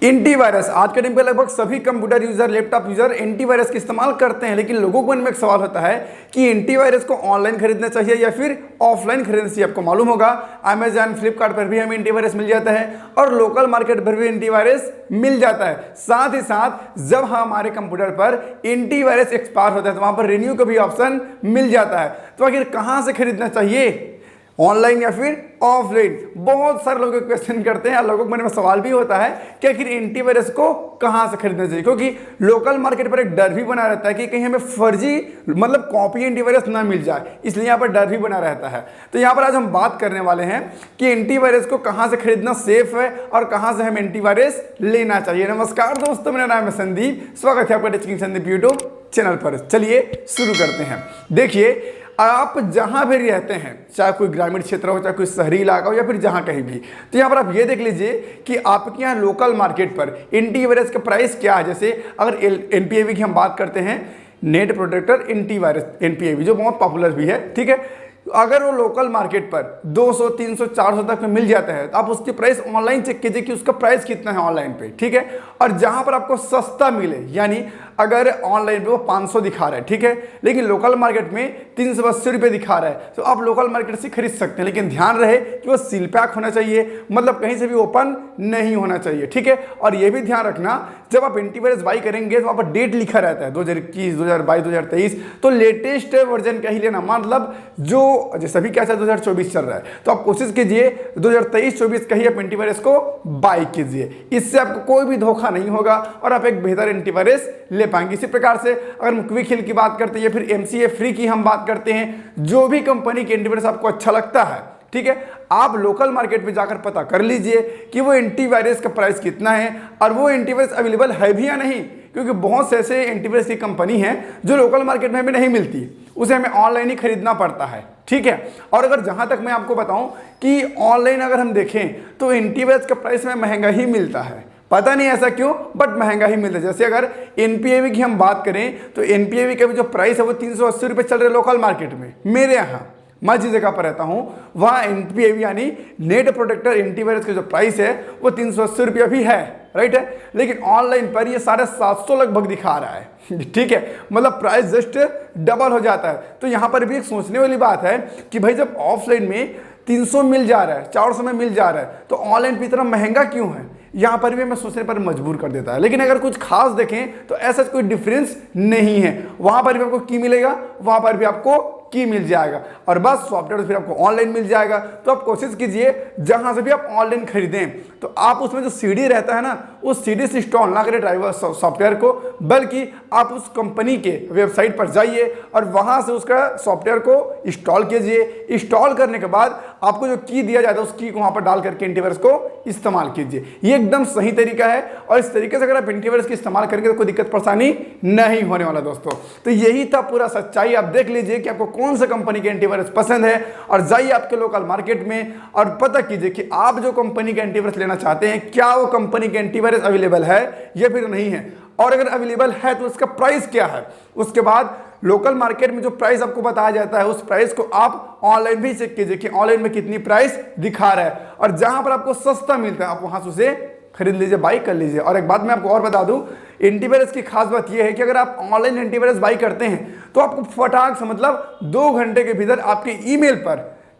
Antivirus आज के time पे लगभग सभी computer user, laptop user antivirus का इस्तेमाल करते हैं, लेकिन लोगों के मन में एक सवाल होता है कि एंटीवायरस को ऑनलाइन खरीदना चाहिए या फिर ऑफलाइन खरीदना चाहिए। आपको मालूम होगा अमेजन, फ्लिपकार्ट पर भी हमें एंटीवायरस मिल जाता है और लोकल मार्केट पर भी एंटीवायरस मिल जाता है। साथ ही साथ जब हमारे कंप्यूटर पर एंटीवायरस एक्सपायर होता है तो वहां पर रिन्यू का भी ऑप्शन मिल जाता है। तो आखिर कहां से खरीदना चाहिए, ऑनलाइन या फिर ऑफलाइन? बहुत सारे लोग क्वेश्चन करते हैं, लोगों के मन में सवाल भी होता है कि आखिर एंटीवायरस को कहां से खरीदना चाहिए, क्योंकि लोकल मार्केट पर एक डर भी बना रहता है कि कहीं हमें फर्जी मतलब कॉपी एंटीवायरस ना मिल जाए, इसलिए यहाँ पर डर भी बना रहता है। तो यहाँ पर आज हम बात करने वाले हैं कि एंटीवायरस को कहां से खरीदना सेफ है और कहां से हमें एंटीवायरस लेना चाहिए। नमस्कार दोस्तों, मेरा नाम है संदीप, स्वागत है आपका टेक्निकल संदीप यूट्यूब चैनल पर। चलिए शुरू करते हैं। देखिए, आप जहां भी रहते हैं, चाहे कोई ग्रामीण क्षेत्र हो, चाहे कोई शहरी इलाका हो या फिर जहां कहीं भी, तो यहां पर आप ये देख लीजिए कि आपके यहाँ लोकल मार्केट पर एंटीवायरस का प्राइस क्या है। जैसे अगर एनपीएवी की हम बात करते हैं, नेट प्रोटेक्टर एंटीवायरस एनपीएवी, जो बहुत पॉपुलर भी है, ठीक है। अगर वो लोकल मार्केट पर 200, 300, 400 तक में मिल जाता है तो आप उसकी प्राइस ऑनलाइन चेक कीजिए कि उसका प्राइस कितना है ऑनलाइन पे, ठीक है। और जहां पर आपको सस्ता मिले, यानी अगर ऑनलाइन पे वो 500 दिखा रहा है, ठीक है, लेकिन लोकल मार्केट में 380 रुपये दिखा रहा है, तो आप लोकल मार्केट से खरीद सकते हैं। लेकिन ध्यान रहे कि वो सील पैक होना चाहिए, मतलब कहीं से भी ओपन नहीं होना चाहिए, ठीक है। और ये भी ध्यान रखना, जब आप एंटीवायरस बाई करेंगे तो वहाँ पर डेट लिखा रहता है 2021, 2022, 2023, तो लेटेस्ट वर्जन का ही लेना। मतलब जो जैसे अभी क्या 2024 चल रहा है, तो आप कोशिश कीजिए 2023-24 का ही आप एंटीवायरस को बाई कीजिए। इससे आपको कोई भी धोखा नहीं होगा और आप एक बेहतर एंटीवायरस ले पाएंगे। इसी प्रकार से अगर क्विक हिल की बात करते हैं या फिर एमसीए फ्री की हम बात करते हैं, जो भी कंपनी के एंटीवायरस आपको अच्छा लगता है, ठीक है, आप लोकल मार्केट में जाकर पता कर लीजिए कि वो एंटीवायरस का प्राइस कितना है और वो एंटीवायरस अवेलेबल है भी या नहीं, क्योंकि बहुत से ऐसे एंटीवायरस की कंपनी है जो लोकल मार्केट में हमें नहीं मिलती, उसे हमें ऑनलाइन ही खरीदना पड़ता है, ठीक है। और अगर जहां तक मैं आपको बताऊं कि ऑनलाइन अगर हम देखें तो एंटीवायरस का प्राइस में महंगा ही मिलता है, पता नहीं ऐसा क्यों, बट महंगा ही मिलता है। जैसे अगर एनपीएवी की हम बात करें तो एनपीएवी का भी जो प्राइस है वो 380 रुपये चल रहे लोकल मार्केट में। मेरे यहाँ मैं जिस जगह पर रहता हूँ वहाँ एनपीएवी यानी नेट प्रोटेक्टर एंटीवायरस का जो प्राइस है वो 380 रुपया भी है, राइट है, लेकिन ऑनलाइन पर ये 750 लगभग दिखा रहा है, ठीक है। मतलब प्राइस जस्ट डबल हो जाता है। तो यहाँ पर भी एक सोचने वाली बात है कि भाई जब ऑफलाइन में 300 मिल जा रहा है, 400 में मिल जा रहा है, तो ऑनलाइन पे इतना महंगा क्यों है? यहाँ पर भी हमें सोचने पर मजबूर कर देता है। लेकिन अगर कुछ खास देखें तो ऐसा कोई डिफरेंस नहीं है। वहां पर भी आपको की मिलेगा, वहां पर भी आपको की मिल जाएगा, और बस सॉफ्टवेयर फिर आपको ऑनलाइन मिल जाएगा। तो आप कोशिश कीजिए जहां से भी आप ऑनलाइन खरीदें तो आप उसमें जो सीडी रहता है ना, उस सीडी से इंस्टॉल ना करें ड्राइवर सॉफ्टवेयर को, बल्कि आप उस कंपनी के वेबसाइट पर जाइए और वहां से उसका सॉफ्टवेयर को इंस्टॉल कीजिए। इंस्टॉल करने के बाद आपको जो की दिया जाता है उस की को वहां पर डाल करके एंटीवायरस को इस्तेमाल कीजिए। ये एकदम सही तरीका है और इस तरीके से अगर आप एंटीवायरस की इस्तेमाल करेंगे तो कोई दिक्कत परेशानी नहीं होने वाला दोस्तों। तो यही था पूरा सच्चाई। आप देख लीजिए कि आपको कौन सा कंपनी के एंटीवायरस पसंद है और जाइए आपके लोकल मार्केट में और पता कीजिए कि आप जो कंपनी के एंटीवायरस लेना चाहते हैं क्या वो कंपनी के एंटीवायरस अवेलेबल है या फिर नहीं है, और अगर अवेलेबल है तो उसका प्राइस क्या है। उसके बाद लोकल मार्केट में जो प्राइस आपको बताया जाता है उस प्राइस को आप ऑनलाइन भी चेक कीजिए कि ऑनलाइन में कितनी प्राइस दिखा रहा है, और जहां पर आपको सस्ता मिलता है आप वहां से उसे खरीद लीजिए, बाई कर लीजिए। और एक बात मैं आपको और बता दूं, एंटीवायरस की खास बात यह है कि अगर आप ऑनलाइन एंटीवायरस बाई करते हैं तो आपको फटाक से मतलब 2 घंटे के भीतर आपके ईमेल पर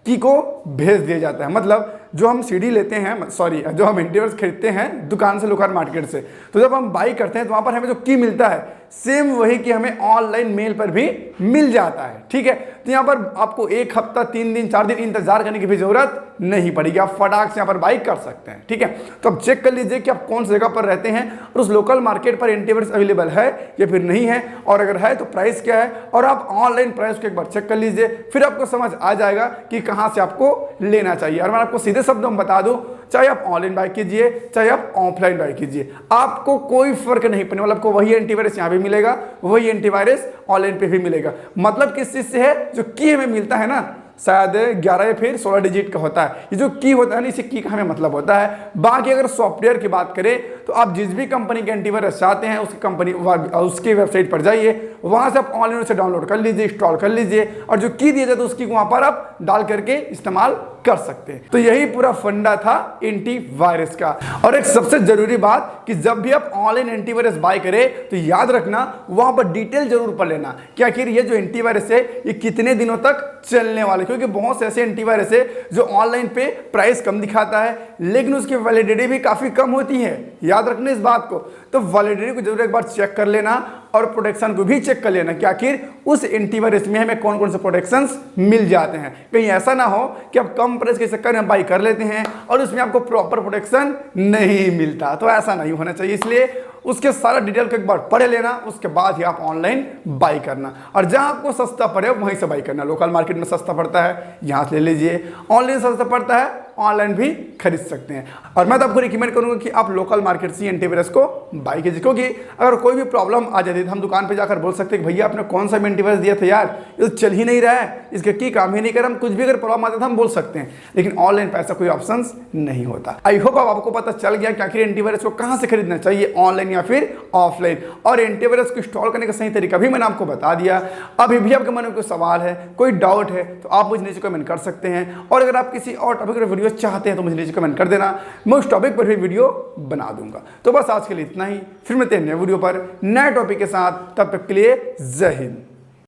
की को भेज दिया जाता है। मतलब जो हम सीडी लेते हैं, सॉरी जो हम एंटीवायरस खरीदते हैं दुकान से, लोकल मार्केट से, तो जब हम बाई करते हैं तो वहां पर हमें जो की मिलता है सेम वही की हमें ऑनलाइन मेल पर भी मिल जाता है, ठीक है। तो यहाँ पर आपको 1 हफ्ता, 3 दिन, 4 दिन इंतजार करने की भी जरूरत नहीं पड़ेगी, आप फटाक से यहाँ पर बाई कर सकते हैं, ठीक है। तो अब चेक कर लीजिए कि आप कौन सी जगह पर रहते हैं और उस लोकल मार्केट पर एंटीवायरस अवेलेबल है या फिर नहीं है, और अगर है तो प्राइस क्या है, और आप ऑनलाइन प्राइस को एक बार चेक कर लीजिए, फिर आपको समझ आ जाएगा कि कहाँ से आपको लेना चाहिए। और मैं आपको सीधे शब्दों में बता दूं, चाहे आप ऑनलाइन बाई कीजिए चाहे आप ऑफलाइन बाई कीजिए, आपको कोई फर्क नहीं पड़ने वाला। आपको वही एंटीवायरस यहाँ भी मिलेगा, वही एंटीवायरस ऑनलाइन पे भी मिलेगा। मतलब किस चीज से है, जो की हमें मिलता है ना, शायद 11 या फिर 16 डिजिट का होता है, ये जो की होता है ना, इसी की का हमें मतलब होता है। बाकी अगर सॉफ्टवेयर की बात करें तो आप जिस भी कंपनी के एंटीवायरस चाहते हैं उसकी कंपनी उसकी वेबसाइट पर जाइए, वहां से आप ऑनलाइन उसे डाउनलोड कर लीजिए, इंस्टॉल कर लीजिए और जो की दिया जाता है उसकी वहां पर आप डाल करके इस्तेमाल कर सकते हैं। तो यही पूरा फंडा था एंटीवायरस का। और एक सबसे जरूरी बात कि जब भी आप ऑनलाइन एंटीवायरस बाय करें तो याद रखना वहां पर डिटेल जरूर पढ़ लेना कि आखिर ये जो एंटीवायरस है ये कितने दिनों तक चलने वाले, क्योंकि बहुत से ऐसे एंटीवायरस है जो ऑनलाइन पे प्राइस कम दिखाता है लेकिन उसकी वैलिडिटी भी काफी कम होती है। याद रखना इस बात को। तो वैलिडिटी को जरूर एक बार चेक कर लेना और प्रोटेक्शन को भी चेक कर लेना कि आखिर उस एंटीवायरस में हमें कौन कौन से प्रोटेक्शंस मिल जाते हैं। कहीं ऐसा ना हो कि आप कम प्राइस के चक्कर में बाई कर लेते हैं और उसमें आपको प्रॉपर प्रोटेक्शन नहीं मिलता। तो ऐसा नहीं होना चाहिए, इसलिए उसके सारा डिटेल को एक बार पढ़ लेना, उसके बाद ही आप ऑनलाइन बाई करना। और जहां आपको सस्ता पड़े वहीं से बाई करना। लोकल मार्केट में सस्ता पड़ता है, यहां से ले लीजिए। ऑनलाइन सस्ता पड़ता है, ऑनलाइन भी खरीद सकते हैं। और मैं तो आपको रिकमेंड करूंगा कि आप लोकल मार्केट से एंटीवायरस को बाई कीजिए, क्योंकि अगर कोई भी प्रॉब्लम आ जाती है तो हम दुकान पे जाकर बोल सकते हैं कि भैया आपने कौन सा एंटीवायरस दिया था यार, ये तो चल ही नहीं रहा है, इसका की काम ही नहीं कर। हम कुछ भी अगर प्रॉब्लम आता था हम बोल सकते हैं, लेकिन ऑनलाइन पे ऐसा कोई ऑप्शन नहीं होता। आई होप अब आपको पता चल गया कि आखिर एंटीवायरस को कहां से खरीदना चाहिए, ऑनलाइन या फिर ऑफलाइन। और एंटीवायरस को इंस्टॉल करने का सही तरीका भी मैंने आपको बता दिया। अभी भी आपके मन में कोई सवाल है, कोई डाउट है तो आप मुझे नीचे कमेंट कर सकते हैं। और अगर आप किसी और टॉपिक पर वीडियो चाहते हैं तो मुझे नीचे कमेंट कर देना, मैं उस टॉपिक पर भी वीडियो बना दूंगा। तो बस आज के लिए इतना ही, फिर मिलते हैं नए वीडियो पर नए टॉपिक के साथ। तब तक के लिए जय हिंद।